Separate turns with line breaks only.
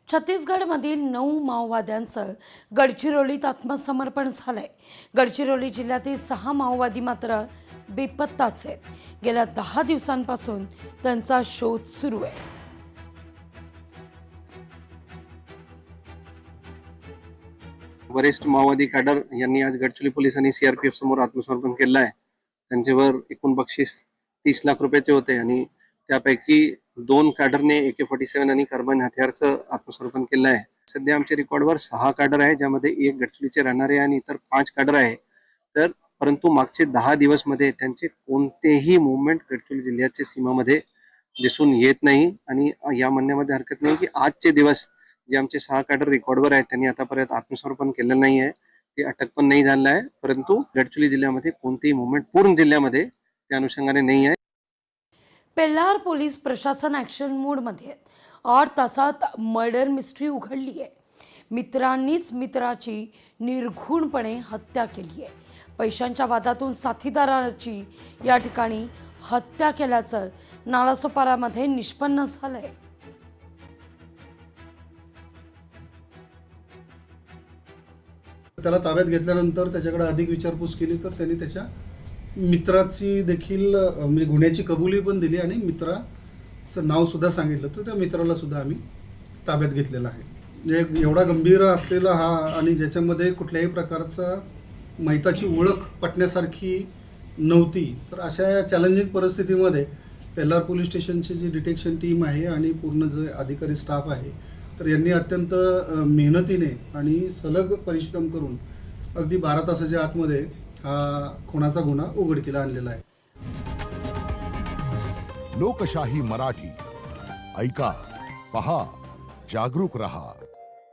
छत्तीसगडमधील 9 माओवाद्यांचं गडचिरोलीत आत्मसमर्पण झालंय। गडचिरोली जिल्ह्यातील 6 माओवादी मात्र बेपत्ताच आहेत। गेल्या 10 दिवसांपासून त्यांचा शोध सुरू आहे।
वरिष्ठ माओवादी कॅडर यांनी आज गडचिरोली पोलीस आणि सीआरपीएफ समोर आत्मसमर्पण केलं आहे। त्यांच्यावर एकूण बक्षीस 30 लाख रुपयाचे होते आणि त्यापैकी 2 कॅडरने AK-47 आणि कार्बाइन हथियारचं आत्मसमर्पण केलं आहे। सध्या आमच्या रेकॉर्डवर 6 कॅडर आहे, ज्यामध्ये 1 गडचिरोलीचे राहणारे आणि इतर 5 कॅडर आहे। तर परंतु मागचे 10 दिवस मध्ये त्यांचे कोणतेही मूवमेंट गडचिरोली जिल्ह्याच्या सीमामध्ये दिसून येत नाही आणि या म्हणण्यामध्ये हरकत नाही की आजचे दिवस जे आमचे 6 कॅडर रेकॉर्डवर आहेत त्यांनी आतापर्यंत आत्मसमर्पण केलेलं नाही आहे, ते अटक पण नाही झालं आहे। परंतु गडचिरोली जिल्ह्यामध्ये कोणतेही मूवमेंट पूर्ण जिल्ह्यामध्ये त्या अनुषंगाने नाही आहे।
पेल्लार पोलीस प्रशासन ॲक्शन मोडमध्ये आहेत। 8 तासात मर्डर मिस्ट्री उघडली आहे। मित्रांनीच मित्राची निर्घृणपणे हत्या केली आहे। पैशांच्या वादातून साथीदाराची या ठिकाणी हत्या केल्याचं नालासोपारामध्ये निष्पन्न झालंय।
त्याला ताब्यात घेतल्यानंतर त्याच्याकडे अधिक विचारपूस केली तर त्यांनी त्याच्या मित्राची देखील म्हणजे गुन्ह्याची कबुली पण दिली आणि मित्राचं नाव सुद्धा सांगितलं, तर त्या मित्राला सुद्धा आम्ही ताब्यात घेतलेला आहे। म्हणजे एवढा गंभीर असलेला हा आणि ज्याच्यामध्ये कुठल्याही प्रकारचा मैताची ओळख पटण्यासारखी नव्हती, तर अशा चॅलेंजिंग परिस्थितीमध्ये पेल्लार पोलीस स्टेशनची जी डिटेक्शन टीम आहे आणि पूर्ण जे अधिकारी स्टाफ आहे, तर यांनी अत्यंत मेहनतीने आणि सलग परिश्रम करून अगदी 12 तासाच्या आतमध्ये हा खुनाचा गुन्हा उघडकीला आणलेला आहे।
लोकशाही मराठी ऐका, पहा, जागरूक रहा।